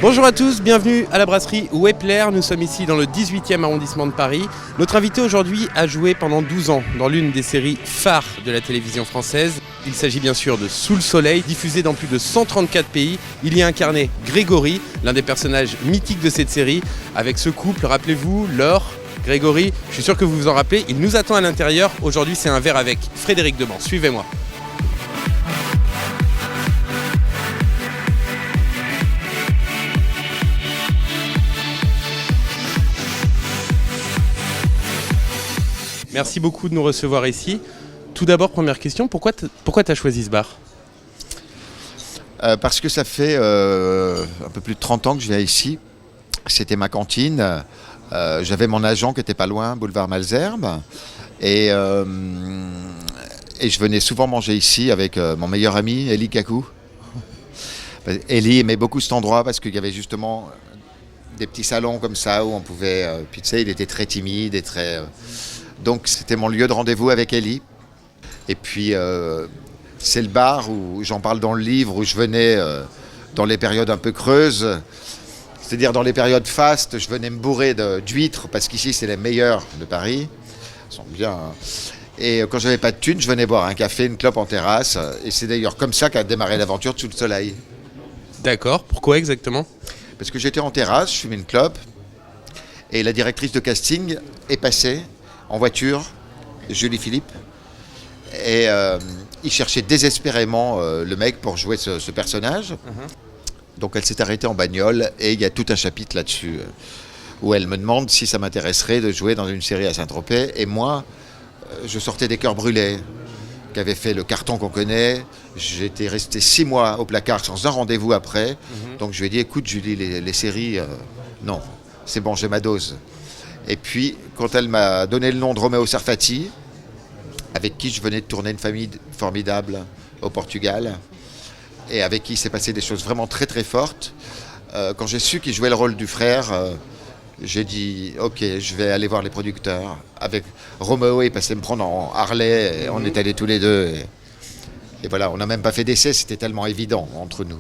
Bonjour à tous, bienvenue à la brasserie Wepler. Nous sommes ici dans le 18e arrondissement de Paris. Notre invité aujourd'hui a joué pendant 12 ans dans l'une des séries phares de la télévision française. Il s'agit bien sûr de Sous le soleil, diffusé dans plus de 134 pays. Il y a incarné Grégory, l'un des personnages mythiques de cette série. Avec ce couple, rappelez-vous, Laure, Grégory, je suis sûr que vous vous en rappelez, il nous attend à l'intérieur. Aujourd'hui, c'est un verre avec Frédéric Deban. Suivez-moi. Merci beaucoup de nous recevoir ici. Tout d'abord, première question, pourquoi tu as choisi ce bar ? Parce que ça fait un peu plus de 30 ans que je viens ici. C'était ma cantine. J'avais mon agent qui était pas loin, boulevard Malesherbes. Et je venais souvent manger ici avec mon meilleur ami, Elie Kakou. Elie aimait beaucoup cet endroit parce qu'il y avait justement des petits salons comme ça où on pouvait... puis tu sais, il était très timide et très... donc c'était mon lieu de rendez-vous avec Elie. Et puis c'est le bar où j'en parle dans le livre, où je venais dans les périodes un peu creuses. C'est-à-dire dans les périodes fastes, je venais me bourrer d'huîtres, parce qu'ici c'est les meilleurs de Paris. Elles sont bien. Hein. Et quand j'avais pas de thunes, je venais boire un café, une clope en terrasse. Et c'est d'ailleurs comme ça qu'a démarré l'aventure de Sous le soleil. D'accord, pourquoi exactement ? Parce que j'étais en terrasse, je fumais une clope. Et la directrice de casting est passée en voiture, Julie Philippe. Et il cherchait désespérément le mec pour jouer ce personnage. Donc elle s'est arrêtée en bagnole et il y a tout un chapitre là-dessus où elle me demande si ça m'intéresserait de jouer dans une série à Saint-Tropez. Et moi, je sortais des Cœurs brûlés, qui avait fait le carton qu'on connaît. J'étais resté 6 mois au placard sans un rendez-vous après. Donc je lui ai dit, écoute Julie, les séries, non, c'est bon, j'ai ma dose. Et puis, quand elle m'a donné le nom de Roméo Sarfati, avec qui je venais de tourner Une famille formidable au Portugal, et avec qui il s'est passé des choses vraiment très très fortes, quand j'ai su qu'il jouait le rôle du frère, j'ai dit ok, je vais aller voir les producteurs. Avec Roméo, il passait me prendre en Harley, et on est allés tous les deux. Et voilà, on n'a même pas fait d'essai, c'était tellement évident entre nous.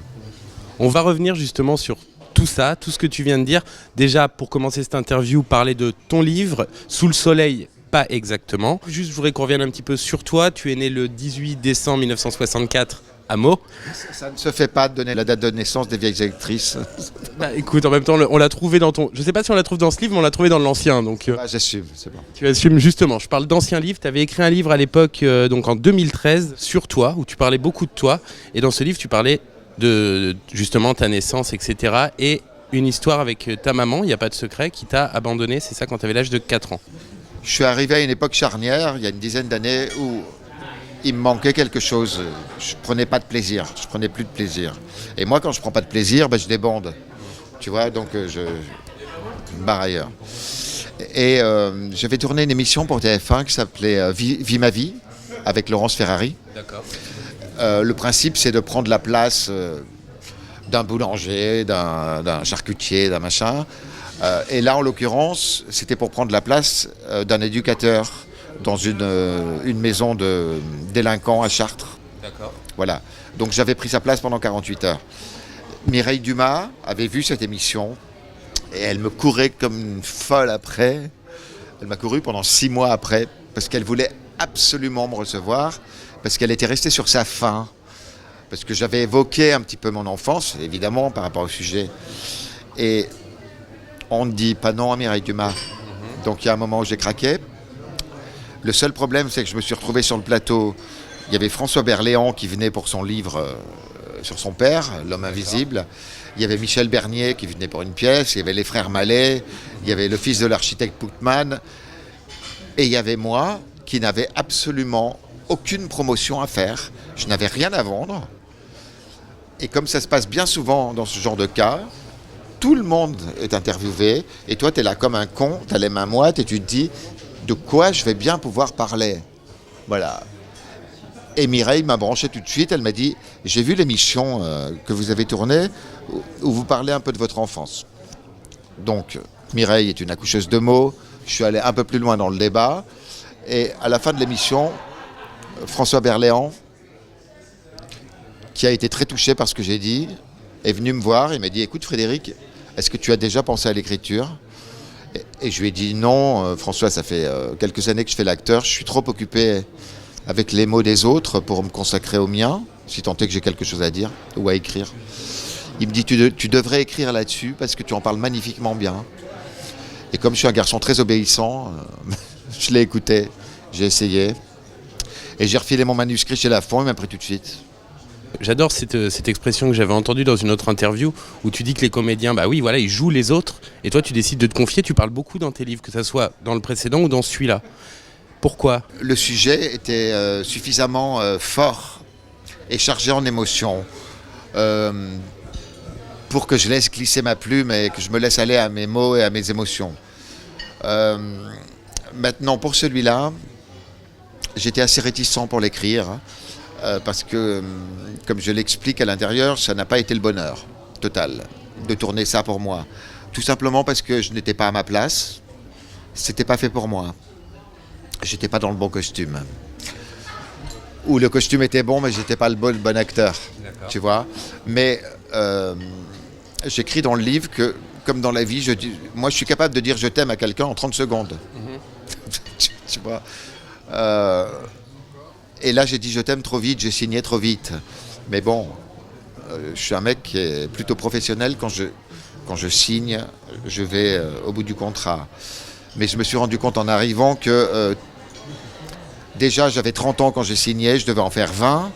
On va revenir justement sur tout ça, tout ce que tu viens de dire. Déjà, pour commencer cette interview, parler de ton livre, Sous le soleil, pas exactement. Juste, je voudrais qu'on revienne un petit peu sur toi. Tu es né le 18 décembre 1964 à Meaux. Ça ne se fait pas de donner la date de naissance des vieilles actrices. Bah, écoute, en même temps, on l'a trouvé dans ton... Je sais pas si on l'a trouvé dans ce livre, mais on l'a trouvé dans l'ancien. Donc, j'assume, c'est bon. Tu assumes justement. Je parle d'anciens livres. Tu avais écrit un livre à l'époque, donc en 2013, sur toi, où tu parlais beaucoup de toi. Et dans ce livre, tu parlais de justement ta naissance, etc. Et une histoire avec ta maman, il n'y a pas de secret, qui t'a abandonné, c'est ça, quand tu avais l'âge de 4 ans. Je suis arrivé à une époque charnière, il y a une dizaine d'années, où il me manquait quelque chose. Je prenais pas de plaisir, je prenais plus de plaisir. Et moi, quand je prends pas de plaisir, je débande. Tu vois, donc je me barre ailleurs. Et j'avais tourné une émission pour TF1 qui s'appelait Vie ma vie, avec Laurence Ferrari. D'accord. Le principe, c'est de prendre la place d'un boulanger, d'un charcutier, d'un machin. Et là, en l'occurrence, c'était pour prendre la place d'un éducateur dans une maison de délinquants à Chartres. D'accord. Voilà. Donc j'avais pris sa place pendant 48 heures. Mireille Dumas avait vu cette émission et elle me courait comme une folle après. Elle m'a couru pendant 6 mois après parce qu'elle voulait absolument me recevoir, parce qu'elle était restée sur sa faim, parce que j'avais évoqué un petit peu mon enfance, évidemment, par rapport au sujet. Et on ne dit pas non à Mireille Dumas. Donc il y a un moment où j'ai craqué. Le seul problème, c'est que je me suis retrouvé sur le plateau. Il y avait François Berléand qui venait pour son livre sur son père, L'homme invisible. Il y avait Michel Bernier qui venait pour une pièce. Il y avait les frères Mallet. Il y avait le fils de l'architecte Putman. Et il y avait moi qui n'avais absolument aucune promotion à faire. Je n'avais rien à vendre. Et comme ça se passe bien souvent dans ce genre de cas, tout le monde est interviewé. Et toi, tu es là comme un con, tu as les mains moites et tu te dis... de quoi je vais bien pouvoir parler. Voilà. Et Mireille m'a branché tout de suite, elle m'a dit, j'ai vu l'émission que vous avez tournée, où vous parlez un peu de votre enfance. Donc, Mireille est une accoucheuse de mots, je suis allé un peu plus loin dans le débat, et à la fin de l'émission, François Berléand, qui a été très touché par ce que j'ai dit, est venu me voir et m'a dit « Écoute Frédéric, est-ce que tu as déjà pensé à l'écriture ?» Et je lui ai dit « Non, François, ça fait quelques années que je fais l'acteur, je suis trop occupé avec les mots des autres pour me consacrer aux miens, si tant est que j'ai quelque chose à dire ou à écrire. » Il me dit tu devrais écrire là-dessus parce que tu en parles magnifiquement bien. Et comme je suis un garçon très obéissant, je l'ai écouté, j'ai essayé. Et j'ai refilé mon manuscrit chez Lafon, il m'a pris tout de suite. J'adore cette expression que j'avais entendue dans une autre interview où tu dis que les comédiens, bah oui, voilà, ils jouent les autres et toi tu décides de te confier. Tu parles beaucoup dans tes livres, que ça soit dans le précédent ou dans celui-là. Pourquoi ? Le sujet était suffisamment fort et chargé en émotions pour que je laisse glisser ma plume et que je me laisse aller à mes mots et à mes émotions. Maintenant, pour celui-là, j'étais assez réticent pour l'écrire parce que, comme je l'explique à l'intérieur, ça n'a pas été le bonheur total de tourner ça pour moi. Tout simplement parce que je n'étais pas à ma place, c'était pas fait pour moi. J'étais pas dans le bon costume. Ou le costume était bon, mais j'étais pas le bon acteur. D'accord. Tu vois. Mais j'écris dans le livre que, comme dans la vie, moi je suis capable de dire je t'aime à quelqu'un en 30 secondes. Tu vois. Et là j'ai dit je t'aime trop vite, j'ai signé trop vite. Mais bon, je suis un mec qui est plutôt professionnel. Quand je signe, je vais au bout du contrat. Mais je me suis rendu compte en arrivant que déjà j'avais 30 ans quand j'ai signé, je devais en faire 20.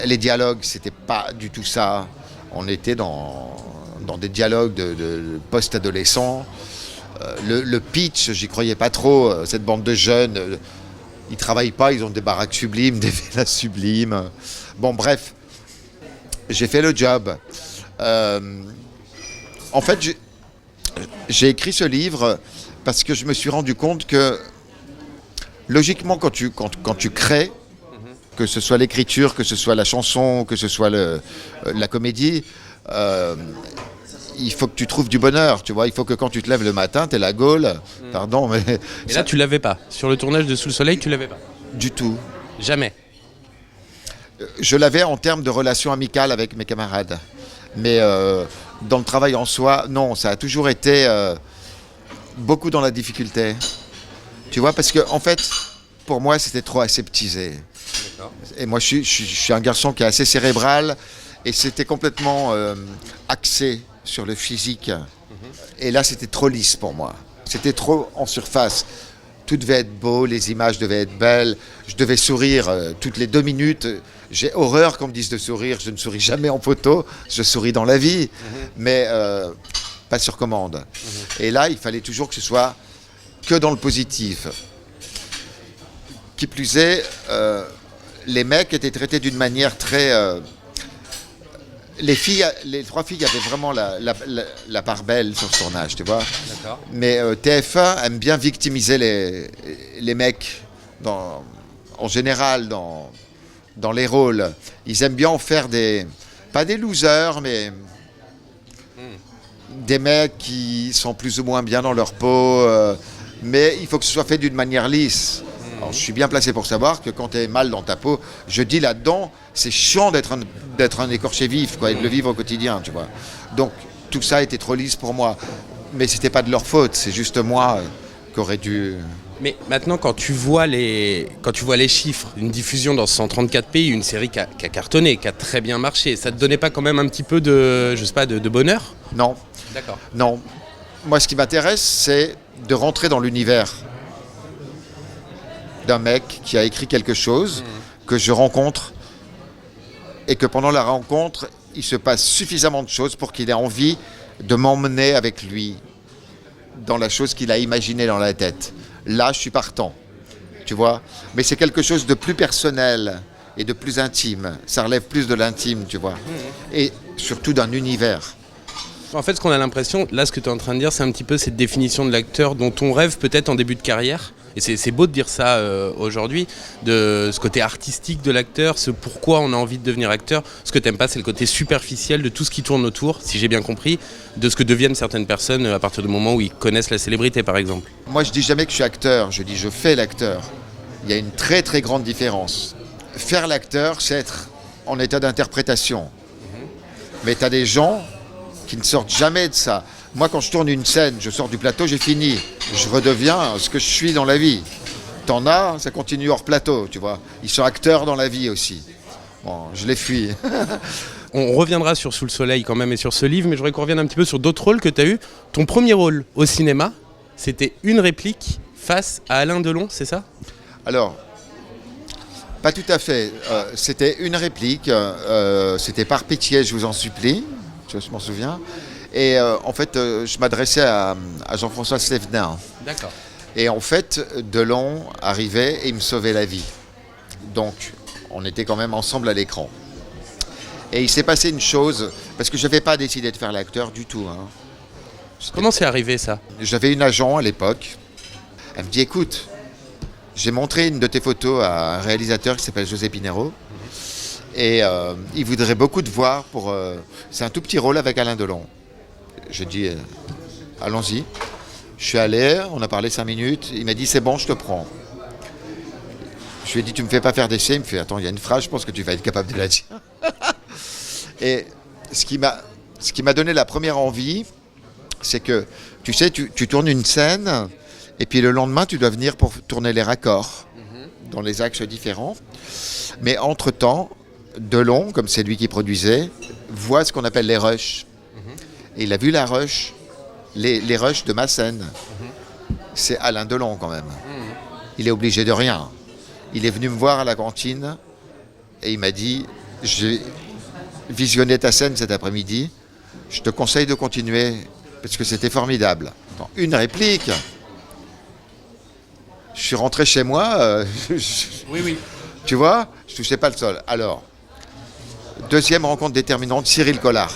Les dialogues, c'était pas du tout ça. On était dans des dialogues de post-adolescents. Le pitch, j'y croyais pas trop. Cette bande de jeunes, ils travaillent pas, ils ont des baraques sublimes, des villas sublimes. Bon, bref, j'ai fait le job. En fait, j'ai écrit ce livre parce que je me suis rendu compte que, logiquement, quand tu crées, que ce soit l'écriture, que ce soit la chanson, que ce soit la comédie, il faut que tu trouves du bonheur, tu vois. Il faut que quand tu te lèves le matin, t'es la gaule. Pardon, mais... Et là, tu l'avais pas. Sur le tournage de Sous le Soleil, tu l'avais pas. Du tout. Jamais. Je l'avais en termes de relations amicales avec mes camarades. Mais dans le travail en soi, non, ça a toujours été beaucoup dans la difficulté. Tu vois, parce que en fait, pour moi, c'était trop aseptisé. D'accord. Et moi, je suis un garçon qui est assez cérébral et c'était complètement axé sur le physique. Et là, c'était trop lisse pour moi. C'était trop en surface. Tout devait être beau, les images devaient être belles. Je devais sourire toutes les 2 minutes. J'ai horreur qu'on me dise de sourire. Je ne souris jamais en photo. Je souris dans la vie, mais pas sur commande. Et là, il fallait toujours que ce soit que dans le positif. Qui plus est, les mecs étaient traités d'une manière très... les 3 filles avaient vraiment la part belle sur ce tournage, tu vois. D'accord. Mais TF1 aime bien victimiser les mecs, en général, dans les rôles. Ils aiment bien en faire pas des losers, mais des mecs qui sont plus ou moins bien dans leur peau. Mais il faut que ce soit fait d'une manière lisse. Alors, je suis bien placé pour savoir que quand tu es mal dans ta peau, je dis là-dedans, c'est chiant d'être un écorché vif, quoi, et de le vivre au quotidien, tu vois. Donc, tout ça était trop lisse pour moi. Mais c'était pas de leur faute, c'est juste moi qui aurais dû... Mais maintenant, quand tu vois les chiffres, une diffusion dans 134 pays, une série qui a cartonné, qui a très bien marché, ça te donnait pas quand même un petit peu de, je sais pas, de bonheur ? Non. D'accord. Non. Moi, ce qui m'intéresse, c'est de rentrer dans l'univers d'un mec qui a écrit quelque chose que je rencontre et que pendant la rencontre, il se passe suffisamment de choses pour qu'il ait envie de m'emmener avec lui dans la chose qu'il a imaginée dans la tête. Là, je suis partant, tu vois. Mais c'est quelque chose de plus personnel et de plus intime. Ça relève plus de l'intime, tu vois. Et surtout d'un univers. En fait, ce qu'on a l'impression, là, ce que tu es en train de dire, c'est un petit peu cette définition de l'acteur dont on rêve peut-être en début de carrière. Et c'est beau de dire ça aujourd'hui, de ce côté artistique de l'acteur, ce pourquoi on a envie de devenir acteur. Ce que t'aimes pas, c'est le côté superficiel de tout ce qui tourne autour, si j'ai bien compris, de ce que deviennent certaines personnes à partir du moment où ils connaissent la célébrité, par exemple. Moi, je dis jamais que je suis acteur, je dis je fais l'acteur. Il y a une très très grande différence. Faire l'acteur, c'est être en état d'interprétation. Mais tu as des gens qui ne sortent jamais de ça. Moi, quand je tourne une scène, je sors du plateau, j'ai fini. Je redeviens ce que je suis dans la vie. T'en as, ça continue hors plateau, tu vois. Ils sont acteurs dans la vie aussi. Bon, je les fuis. On reviendra sur Sous le soleil quand même et sur ce livre, mais je voudrais qu'on revienne un petit peu sur d'autres rôles que tu as eu. Ton premier rôle au cinéma, c'était une réplique face à Alain Delon, c'est ça ? Alors, pas tout à fait. C'était une réplique. C'était par pitié, je vous en supplie. Je m'en souviens. Et en fait, je m'adressais à Jean-François Stévenin. D'accord. Et en fait, Delon arrivait et il me sauvait la vie. Donc, on était quand même ensemble à l'écran. Et il s'est passé une chose, parce que je n'avais pas décidé de faire l'acteur du tout. Hein. Comment c'est arrivé ça ? J'avais une agent à l'époque. Elle me dit, écoute, j'ai montré une de tes photos à un réalisateur qui s'appelle José Pinheiro. Et il voudrait beaucoup te voir pour... c'est un tout petit rôle avec Alain Delon. Je dis, allons-y. Je suis allé, on a parlé 5 minutes. Il m'a dit, c'est bon, je te prends. Je lui ai dit, tu me fais pas faire d'essai. Il me fait, attends, il y a une phrase, je pense que tu vas être capable de la dire. Et ce qui m'a donné la première envie, c'est que, tu sais, tu tournes une scène, et puis le lendemain, tu dois venir pour tourner les raccords dans les axes différents. Mais entre-temps, Delon, comme c'est lui qui produisait, voit ce qu'on appelle les rushs. Et il a vu la rush, les rushs de ma scène. C'est Alain Delon quand même. Il est obligé de rien. Il est venu me voir à la cantine et il m'a dit, j'ai visionné ta scène cet après-midi, je te conseille de continuer parce que c'était formidable. Dans une réplique. Je suis rentré chez moi, Oui. tu vois, je touchais pas le sol. Alors, deuxième rencontre déterminante, Cyril Collard.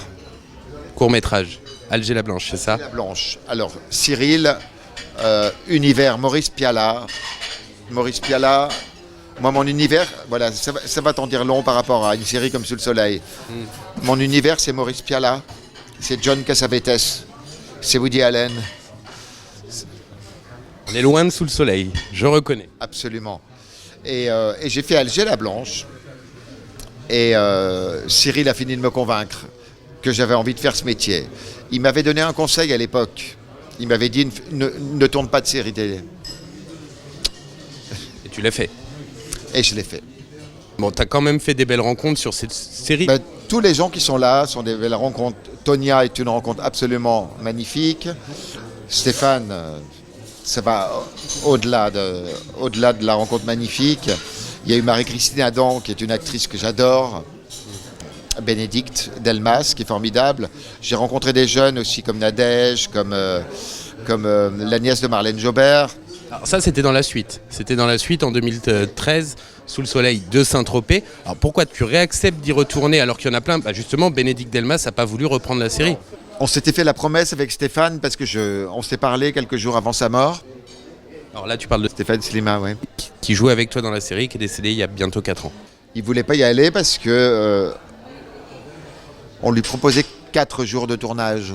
Court-métrage, Alger la Blanche, c'est ça ? La Blanche. Alors, Cyril, univers, Maurice Pialat. Maurice Pialat, moi, mon univers, voilà, ça va t'en dire long par rapport à une série comme Sous le soleil. Mon univers, c'est Maurice Pialat, c'est John Cassavetes, c'est Woody Allen. On est loin de Sous le soleil, je reconnais. Absolument. Et j'ai fait Alger la Blanche. Et Cyril a fini de me convaincre que j'avais envie de faire ce métier. Il m'avait donné un conseil à l'époque. Il m'avait dit ne tourne pas de série télé. Et tu l'as fait. Et je l'ai fait. Bon, t'as quand même fait des belles rencontres sur cette série. Ben, tous les gens qui sont là sont des belles rencontres. Tonia est une rencontre absolument magnifique. Stéphane, ça va au-delà de la rencontre magnifique. Il y a eu Marie-Christine Adam, qui est une actrice que j'adore. Bénédicte Delmas, qui est formidable. J'ai rencontré des jeunes aussi, comme Nadège, comme la nièce de Marlène Jobert. Alors ça, c'était dans la suite. C'était dans la suite en 2013, Sous le soleil de Saint-Tropez. Alors pourquoi tu réacceptes d'y retourner alors qu'il y en a plein ? Bah justement, Bénédicte Delmas n'a pas voulu reprendre la série. On s'était fait la promesse avec Stéphane, parce que on s'est parlé quelques jours avant sa mort. Alors là, tu parles de Stéphane Slima, oui. qui jouait avec toi dans la série, qui est décédé il y a bientôt 4 ans. Il ne voulait pas y aller parce que on lui proposait 4 jours de tournage.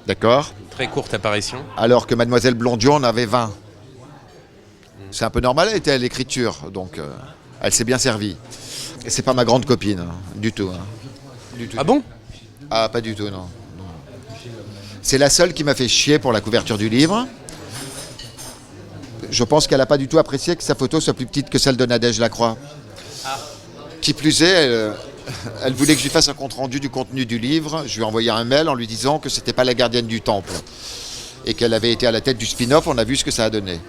D'accord ? Très courte apparition. Alors que Mademoiselle Blondion en avait 20. C'est un peu normal, elle était à l'écriture, donc elle s'est bien servie. Et c'est pas ma grande copine, hein, du tout. Hein. Du tout. Ah bon ? Ah, pas du tout, non. C'est la seule qui m'a fait chier pour la couverture du livre. Je pense qu'elle n'a pas du tout apprécié que sa photo soit plus petite que celle de Nadège Lacroix. Qui plus est, elle voulait que je lui fasse un compte-rendu du contenu du livre. Je lui ai envoyé un mail en lui disant que c'était pas la gardienne du temple et qu'elle avait été à la tête du spin-off. On a vu ce que ça a donné.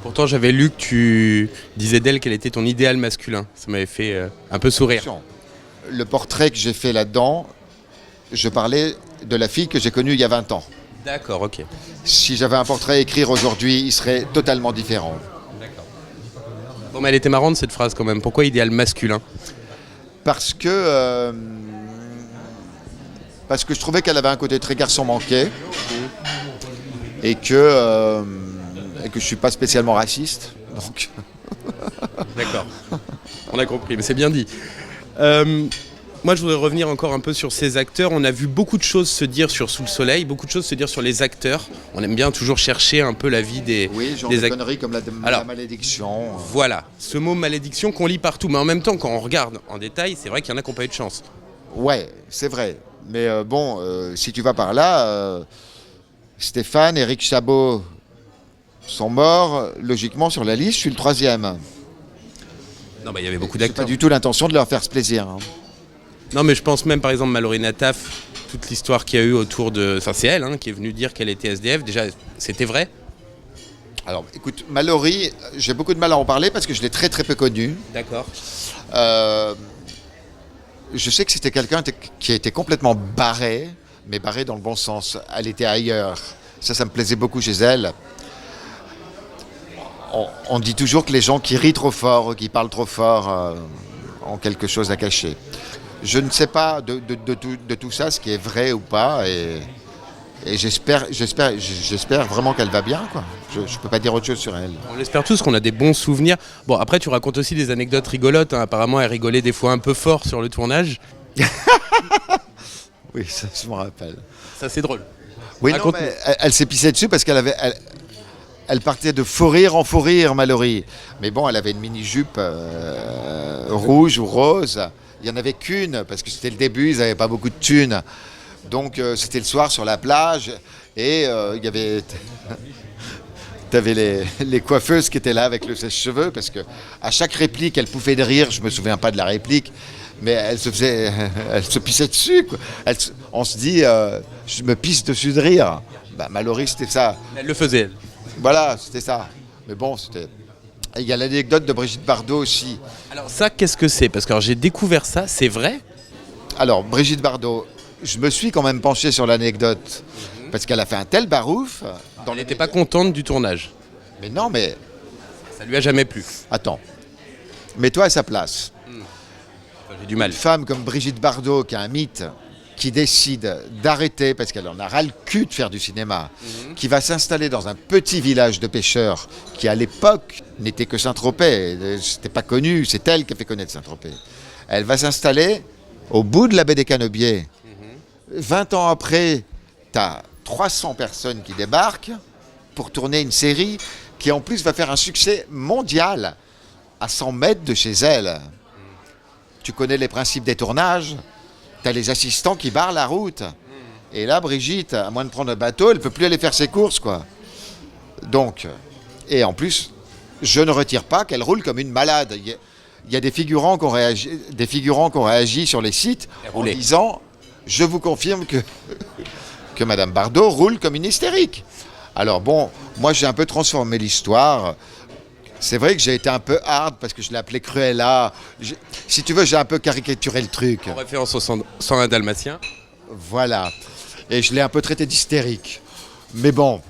Pourtant, j'avais lu que tu disais d'elle qu'elle était ton idéal masculin. Ça m'avait fait un peu sourire. Le portrait que j'ai fait là-dedans, je parlais de la fille que j'ai connue il y a 20 ans. D'accord, ok. Si j'avais un portrait à écrire aujourd'hui, il serait totalement différent. D'accord. Bon, mais elle était marrante cette phrase quand même. Pourquoi idéal masculin ? Parce que je trouvais qu'elle avait un côté très garçon manqué et que je suis pas spécialement raciste. Donc D'accord. On a compris, mais c'est bien dit. Moi, je voudrais revenir encore un peu sur ces acteurs. On a vu beaucoup de choses se dire sur Sous le soleil, beaucoup de choses se dire sur les acteurs. On aime bien toujours chercher un peu la vie des des conneries comme la malédiction. Voilà, ce mot malédiction qu'on lit partout. Mais en même temps, quand on regarde en détail, c'est vrai qu'il y en a qui n'ont pas eu de chance. Ouais, c'est vrai. Mais si tu vas par là, Stéphane, Éric Chabot sont morts. Logiquement, sur la liste, je suis le 3e. Non, il y avait beaucoup J'ai d'acteurs. pas du tout l'intention de leur faire ce plaisir. Hein. Non, mais je pense même, par exemple, Mallory Nataf, toute l'histoire qu'il y a eu autour de... Enfin, c'est elle qui est venue dire qu'elle était SDF. Déjà, c'était vrai? Alors, écoute, Mallory, j'ai beaucoup de mal à en parler parce que je l'ai très très peu connue. D'accord. Je sais que c'était quelqu'un qui était complètement barré, mais barré dans le bon sens. Elle était ailleurs. Ça me plaisait beaucoup chez elle. On dit toujours que les gens qui rient trop fort, qui parlent trop fort, ont quelque chose à cacher. Je ne sais pas de tout ça, ce qui est vrai ou pas, et j'espère vraiment qu'elle va bien, quoi. Je ne peux pas dire autre chose sur elle. On espère tous qu'on a des bons souvenirs. Bon, après, tu racontes aussi des anecdotes rigolotes. Apparemment, elle rigolait des fois un peu fort sur le tournage. Oui, ça, je me rappelle. Ça, c'est drôle. Oui, non, mais elle s'est pissée dessus parce elle partait de faux rire en faux rire, Mallory. Mais bon, elle avait une mini-jupe rouge ou rose. Il n'y en avait qu'une parce que c'était le début, ils n'avaient pas beaucoup de thunes. Donc c'était le soir sur la plage et il y avait... T'avais les coiffeuses qui étaient là avec le sèche-cheveux parce que à chaque réplique, elle pouffait de rire. Je me souviens pas de la réplique, mais elle se pissait dessus, quoi. On se dit, je me pisse dessus de rire. Bah, Mallory, c'était ça. Elle le faisait, elle. Voilà, c'était ça. Mais bon, c'était... Il y a l'anecdote de Brigitte Bardot aussi. Alors ça, qu'est-ce que c'est? Parce que j'ai découvert ça, c'est vrai? Alors, Brigitte Bardot, je me suis quand même penché sur l'anecdote parce qu'elle a fait un tel barouf. Elle n'était pas contente du tournage. Mais non, mais... Ça lui a jamais plu. Attends. Mets-toi à sa place. Enfin, j'ai du mal. Une femme comme Brigitte Bardot, qui est un mythe, qui décide d'arrêter parce qu'elle en a ras le cul de faire du cinéma, qui va s'installer dans un petit village de pêcheurs qui, à l'époque, n'était que Saint-Tropez. C'était pas connu, c'est elle qui a fait connaître Saint-Tropez. Elle va s'installer au bout de la baie des Canebiers. 20 ans après, tu as 300 personnes qui débarquent pour tourner une série qui, en plus, va faire un succès mondial à 100 mètres de chez elle. Tu connais les principes des tournages, tu as les assistants qui barrent la route. Et là, Brigitte, à moins de prendre un bateau, elle ne peut plus aller faire ses courses, quoi. Donc, et en plus, je ne retire pas qu'elle roule comme une malade. Il y a des figurants qui ont réagi sur les sites en disant, je vous confirme que Madame Bardot roule comme une hystérique. Alors bon, moi j'ai un peu transformé l'histoire. C'est vrai que j'ai été un peu hard parce que je l'appelais Cruella. Si tu veux, j'ai un peu caricaturé le truc. En référence au 101 Dalmatien. Voilà. Et je l'ai un peu traité d'hystérique. Mais bon,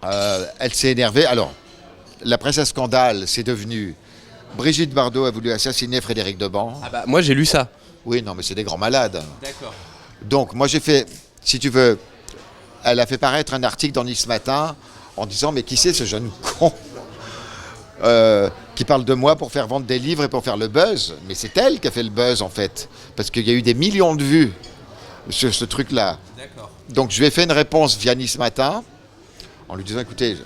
elle s'est énervée. Alors, la presse à scandale, c'est devenu... Brigitte Bardot a voulu assassiner Frédéric Deban. Ah bah, moi j'ai lu ça. Oui, non, mais c'est des grands malades. D'accord. Donc, moi j'ai fait, si tu veux, elle a fait paraître un article dans Nice Matin en disant, mais qui c'est ce jeune con qui parle de moi pour faire vendre des livres et pour faire le buzz. Mais c'est elle qui a fait le buzz, en fait. Parce qu'il y a eu des millions de vues sur ce truc-là. D'accord. Donc, je lui ai fait une réponse via Nice Matin en lui disant, écoutez,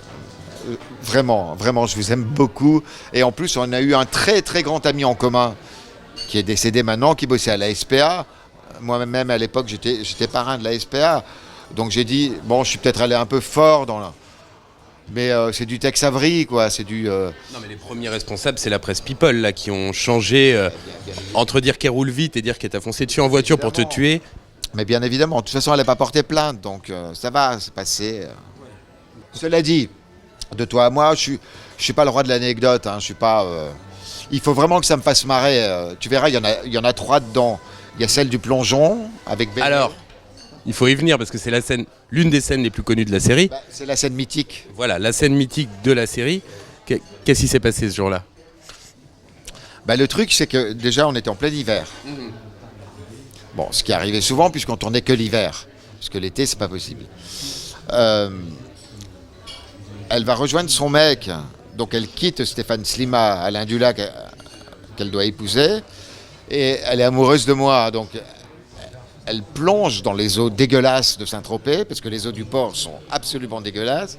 vraiment, je vous aime beaucoup. Et en plus, on a eu un très, très grand ami en commun qui est décédé maintenant, qui bossait à la SPA. Moi-même, à l'époque, j'étais parrain de la SPA. Donc, j'ai dit, bon, je suis peut-être allé un peu fort dans la... Mais c'est du Tex Avery, quoi. C'est du... Non, mais les premiers responsables, c'est la presse People, là, qui ont changé entre dire qu'elle roule vite et dire qu'elle t'a foncé dessus en voiture pour te tuer. Mais bien évidemment, de toute façon, elle n'a pas porté plainte, donc ça va, c'est passé. Cela dit, de toi à moi, je suis pas le roi de l'anecdote, hein, je suis pas... Il faut vraiment que ça me fasse marrer. Tu verras, il y en a 3 dedans. Il y a celle du plongeon, avec... Alors, il faut y venir, parce que c'est la scène, l'une des scènes les plus connues de la série. Bah, c'est la scène mythique. Voilà, la scène mythique de la série. Qu'est-ce qui s'est passé ce jour-là? Bah, le truc, c'est que déjà, on était en plein hiver. Bon, ce qui arrivait souvent, puisqu'on tournait que l'hiver. Parce que l'été, c'est pas possible. Elle va rejoindre son mec. Donc, elle quitte Stéphane Slima, Alain Dulac, qu'elle doit épouser. Et elle est amoureuse de moi, donc elle plonge dans les eaux dégueulasses de Saint-Tropez, parce que les eaux du port sont absolument dégueulasses.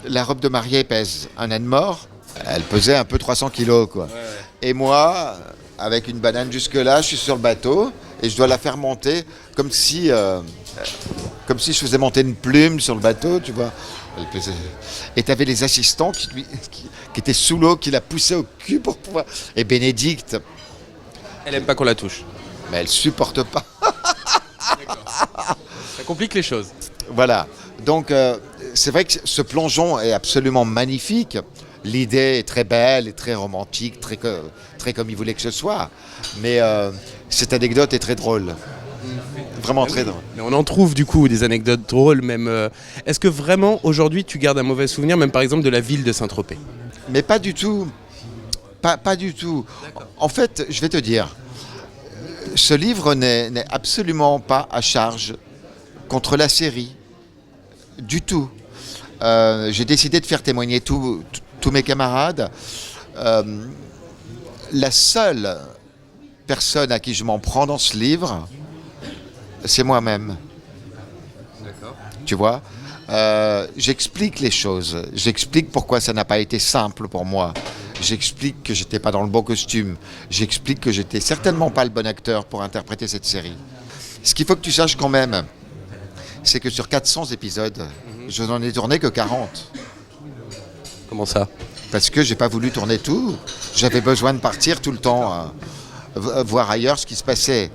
La robe de mariée pèse un âne mort. Elle pesait un peu 300 kilos, quoi. Et moi, avec une banane jusque-là, je suis sur le bateau et je dois la faire monter comme si je faisais monter une plume sur le bateau, tu vois. Et tu avais les assistants qui étaient sous l'eau, qui la poussaient au cul pour pouvoir... Et Bénédicte... Elle aime pas qu'on la touche. Mais elle supporte pas. Ça complique les choses. Voilà. Donc, c'est vrai que ce plongeon est absolument magnifique. L'idée est très belle et très romantique, très comme il voulait que ce soit. Mais cette anecdote est très drôle. Vraiment très drôle. Mais on en trouve du coup des anecdotes drôles même. Est-ce que vraiment aujourd'hui tu gardes un mauvais souvenir, même par exemple de la ville de Saint-Tropez? Mais pas du tout. Pas du tout. En fait, je vais te dire, ce livre n'est absolument pas à charge contre la série. Du tout. J'ai décidé de faire témoigner tous mes camarades. La seule personne à qui je m'en prends dans ce livre, c'est moi-même. D'accord. Tu vois, j'explique les choses. J'explique pourquoi ça n'a pas été simple pour moi. J'explique que j'étais pas dans le bon costume. J'explique que j'étais certainement pas le bon acteur pour interpréter cette série. Ce qu'il faut que tu saches quand même, c'est que sur 400 épisodes, je n'en ai tourné que 40. Comment ça? Parce que j'ai pas voulu tourner tout. J'avais besoin de partir tout le temps, voir ailleurs ce qui se passait.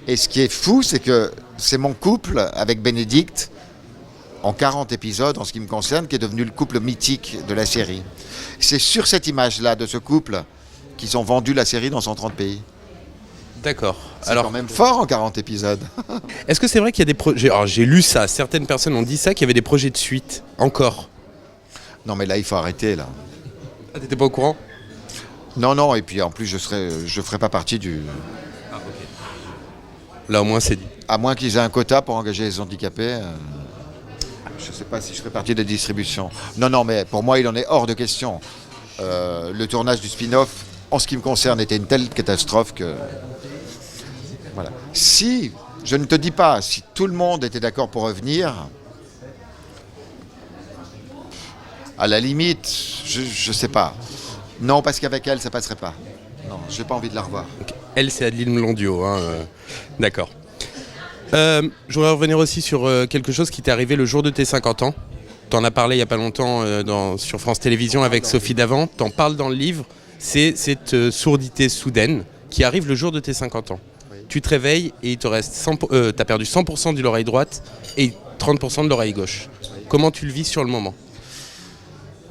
Et ce qui est fou, c'est que c'est mon couple avec Bénédicte, en 40 épisodes, en ce qui me concerne, qui est devenu le couple mythique de la série. C'est sur cette image-là de ce couple qu'ils ont vendu la série dans 130 pays. D'accord. C'est quand même fort en 40 épisodes. Est-ce que c'est vrai qu'il y a des projets... Alors j'ai lu ça, certaines personnes ont dit ça, qu'il y avait des projets de suite, encore. Non mais là, il faut arrêter, là. Ah, t'étais pas au courant? Non, et puis en plus, je ferai pas partie du... Ah, ok. Là au moins c'est dit. À moins qu'ils aient un quota pour engager les handicapés, je sais pas si je ferai partie de la distribution. Non, mais pour moi, il en est hors de question. Le tournage du spin-off, en ce qui me concerne, était une telle catastrophe que... Voilà. Si, je ne te dis pas, si tout le monde était d'accord pour revenir, à la limite, je sais pas. Non, parce qu'avec elle, ça passerait pas. Non, j'ai pas envie de la revoir. Okay. Elle, c'est Adeline Blondiot, hein, d'accord. Je voudrais revenir aussi sur quelque chose qui t'est arrivé le jour de tes 50 ans. T'en as parlé il n'y a pas longtemps sur France Télévisions avec Sophie Davant. T'en parles dans le livre. C'est cette sourdité soudaine qui arrive le jour de tes 50 ans. Oui. Tu te réveilles et il te reste t'as perdu 100% de l'oreille droite et 30% de l'oreille gauche. Oui. Comment tu le vis sur le moment?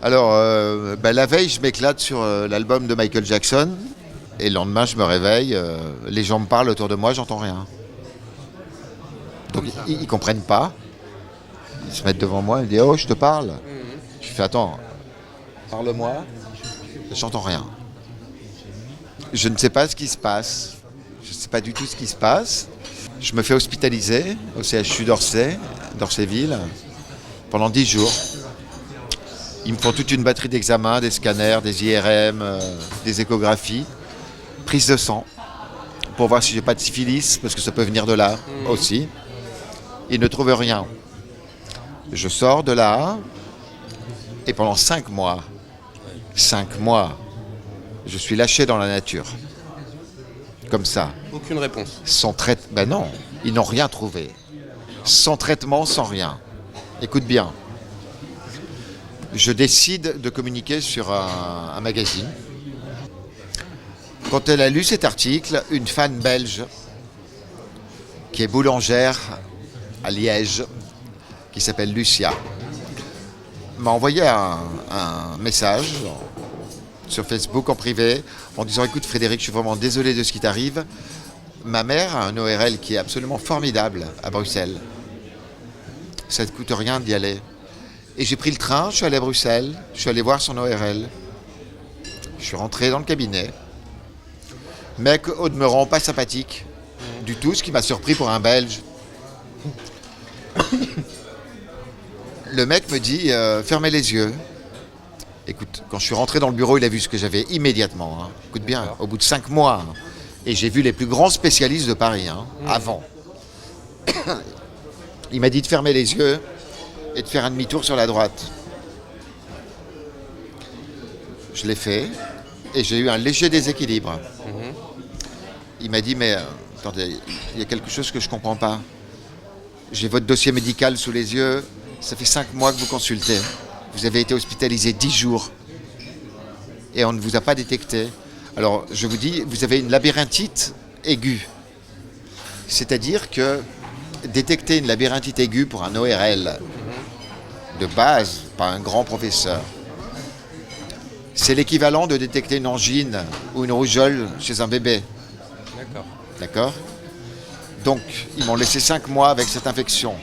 Alors, la veille, je m'éclate sur l'album de Michael Jackson. Et le lendemain, je me réveille. Les gens me parlent autour de moi, j'entends rien. Donc, ils ne comprennent pas. Ils se mettent devant moi, ils me disent « Oh, je te parle ». Je fais « Attends, parle-moi ». J'entends rien. Je ne sais pas ce qui se passe. Je ne sais pas du tout ce qui se passe. Je me fais hospitaliser au CHU d'Orsayville, pendant 10 jours. Ils me font toute une batterie d'examens, des scanners, des IRM, des échographies, prise de sang, pour voir si j'ai pas de syphilis, parce que ça peut venir de là aussi. Ils ne trouvent rien. Je sors de là, et pendant 5 mois, je suis lâché dans la nature. Comme ça. Aucune réponse. Sans traitement. Ben non, ils n'ont rien trouvé. Sans traitement, sans rien. Écoute bien. Je décide de communiquer sur un magazine. Quand elle a lu cet article, une fan belge, qui est boulangère à Liège, qui s'appelle Lucia, m'a envoyé un message sur Facebook en privé en disant « Écoute Frédéric, je suis vraiment désolé de ce qui t'arrive. Ma mère a un ORL qui est absolument formidable à Bruxelles. Ça ne te coûte rien d'y aller. » Et j'ai pris le train, je suis allé à Bruxelles, je suis allé voir son ORL. Je suis rentré dans le cabinet. Mec au demeurant pas sympathique du tout, ce qui m'a surpris pour un Belge. Le mec me dit fermez les yeux. Écoute, quand je suis rentré dans le bureau, il a vu ce que j'avais immédiatement. Hein. Écoute bien, au bout de 5 mois, Et j'ai vu les plus grands spécialistes de Paris, avant. Il m'a dit de fermer les yeux et de faire un demi-tour sur la droite. Je l'ai fait et j'ai eu un léger déséquilibre. Il m'a dit, mais attendez, il y a quelque chose que je ne comprends pas. J'ai votre dossier médical sous les yeux, ça fait 5 mois que vous consultez. Vous avez été hospitalisé 10 jours et on ne vous a pas détecté. Alors, je vous dis, vous avez une labyrinthite aiguë. C'est-à-dire que détecter une labyrinthite aiguë pour un ORL de base, pas un grand professeur, c'est l'équivalent de détecter une angine ou une rougeole chez un bébé. D'accord ? Donc, ils m'ont laissé 5 mois avec cette infection.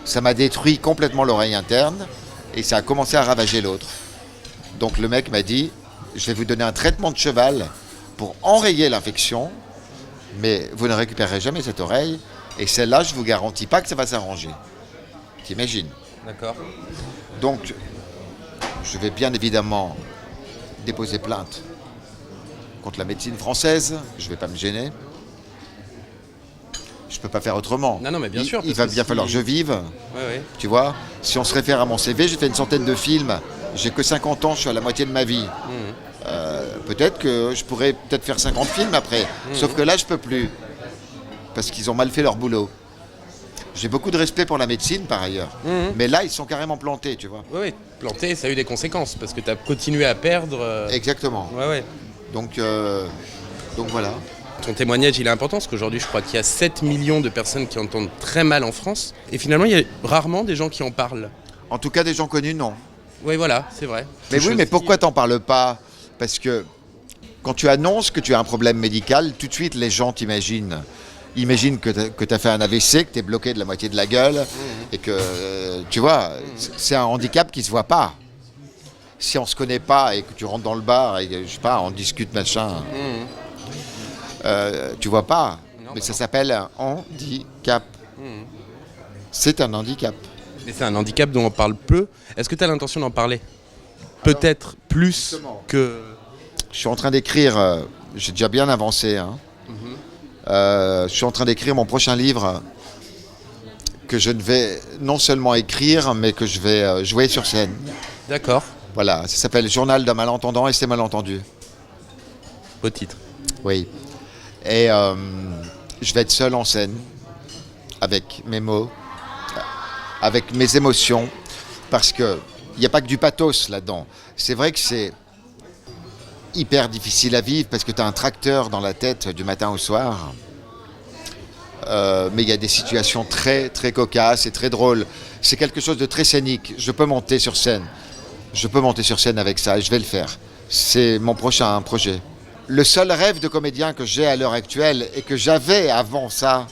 Ça m'a détruit complètement l'oreille interne et ça a commencé à ravager l'autre. Donc, le mec m'a dit, je vais vous donner un traitement de cheval pour enrayer l'infection, mais vous ne récupérerez jamais cette oreille et celle-là, je ne vous garantis pas que ça va s'arranger. T'imagines ? D'accord. Donc, je vais bien évidemment déposer plainte contre la médecine française. Je ne vais pas me gêner. Je ne peux pas faire autrement. Non, mais bien sûr. Il va bien falloir que je vive. Ouais. Tu vois, si on se réfère à mon CV, j'ai fait une centaine de films. J'ai que 50 ans, je suis à la moitié de ma vie. Peut-être que je pourrais faire 50 films après. Sauf que là, je ne peux plus. Parce qu'ils ont mal fait leur boulot. J'ai beaucoup de respect pour la médecine, par ailleurs. Mais là, ils sont carrément plantés, tu vois. Oui, plantés, ça a eu des conséquences. Parce que tu as continué à perdre. Exactement. Ouais. Donc voilà. Ton témoignage, il est important, parce qu'aujourd'hui, je crois qu'il y a 7 millions de personnes qui entendent très mal en France. Et finalement, il y a rarement des gens qui en parlent. En tout cas, des gens connus, non. Oui, voilà, c'est vrai. Mais oui, mais pourquoi t'en parles pas ? Parce que quand tu annonces que tu as un problème médical, tout de suite, les gens t'imaginent. Imagine que tu as fait un AVC, que tu es bloqué de la moitié de la gueule, et que, tu vois, c'est un handicap qui se voit pas. Si on se connaît pas et que tu rentres dans le bar et, je sais pas, on discute, machin, tu vois pas. Mais ça s'appelle un handicap. C'est un handicap. Mais c'est un handicap dont on parle peu. Est-ce que tu as l'intention d'en parler ? Peut-être plus que... Je suis en train d'écrire, j'ai déjà bien avancé, je suis en train d'écrire mon prochain livre que je ne vais non seulement écrire, mais que je vais jouer sur scène. D'accord. Voilà, ça s'appelle Journal d'un malentendant et c'est malentendu. Beau titre. Oui. Et je vais être seul en scène, avec mes mots, avec mes émotions, parce qu'il n'y a pas que du pathos là-dedans. C'est vrai que c'est hyper difficile à vivre parce que tu as un tracteur dans la tête du matin au soir. Mais il y a des situations très, très cocasses et très drôles. C'est quelque chose de très scénique. Je peux monter sur scène. Je peux monter sur scène avec ça et je vais le faire. C'est mon prochain projet. Le seul rêve de comédien que j'ai à l'heure actuelle et que j'avais avant ça,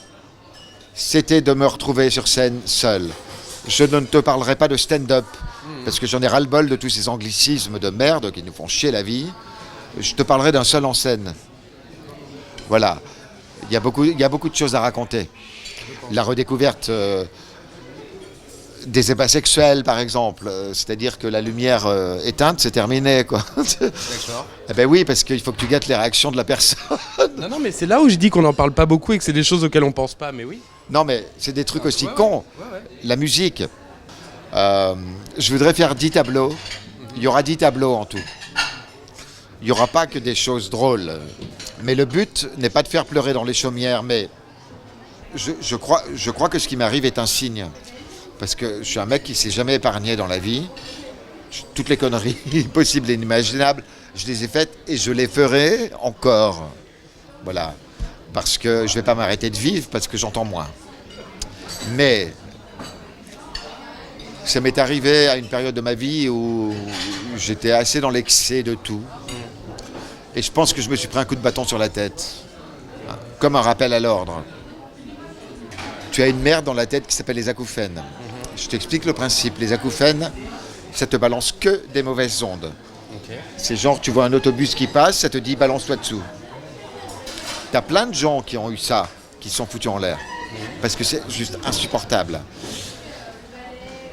c'était de me retrouver sur scène seul. Je ne te parlerai pas de stand-up parce que j'en ai ras-le-bol de tous ces anglicismes de merde qui nous font chier la vie. Je te parlerai d'un seul en scène. Voilà. Il y a beaucoup de choses à raconter. La redécouverte des ébats sexuels, par exemple. C'est-à-dire que la lumière éteinte, c'est terminé, quoi. D'accord. Eh ben oui, parce qu'il faut que tu gâtes les réactions de la personne. Non, mais c'est là où je dis qu'on n'en parle pas beaucoup et que c'est des choses auxquelles on pense pas, mais oui. Non, mais c'est des trucs aussi cons. Ouais. La musique. Je voudrais faire 10 tableaux. Il y aura 10 tableaux en tout. Il n'y aura pas que des choses drôles. Mais le but n'est pas de faire pleurer dans les chaumières, mais je crois que ce qui m'arrive est un signe. Parce que je suis un mec qui ne s'est jamais épargné dans la vie. Toutes les conneries possibles et inimaginables, je les ai faites et je les ferai encore. Voilà. Parce que je ne vais pas m'arrêter de vivre, parce que j'entends moins. Mais ça m'est arrivé à une période de ma vie où j'étais assez dans l'excès de tout. Et je pense que je me suis pris un coup de bâton sur la tête. Comme un rappel à l'ordre. Tu as une merde dans la tête qui s'appelle les acouphènes. Je t'explique le principe. Les acouphènes, ça te balance que des mauvaises ondes. Okay. C'est genre, tu vois un autobus qui passe, ça te dit balance-toi dessous. T'as plein de gens qui ont eu ça, qui se sont foutus en l'air. Parce que c'est juste insupportable.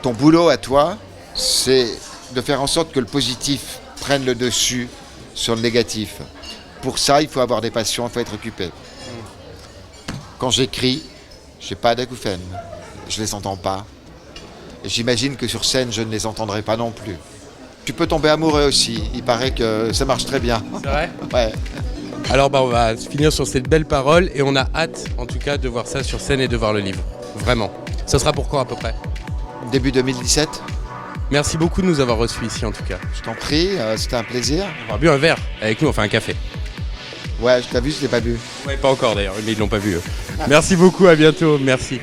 Ton boulot à toi, c'est de faire en sorte que le positif prenne le dessus sur le négatif. pour ça, il faut avoir des passions, il faut être occupé. Quand j'écris, je n'ai pas d'acouphènes, je ne les entends pas. Et j'imagine que sur scène, je ne les entendrai pas non plus. Tu peux tomber amoureux aussi, il paraît que ça marche très bien. C'est vrai ? Ouais. Alors on va finir sur cette belle parole et on a hâte en tout cas de voir ça sur scène et de voir le livre. Vraiment. Ça sera pour quand à peu près ? Début 2017. Merci beaucoup de nous avoir reçus ici en tout cas. Je t'en prie, c'était un plaisir. On va bu un verre avec nous, enfin un café. Ouais, je t'ai vu, je l'ai pas bu. Ouais, pas encore d'ailleurs, mais ils l'ont pas vu eux. Merci beaucoup, à bientôt, merci.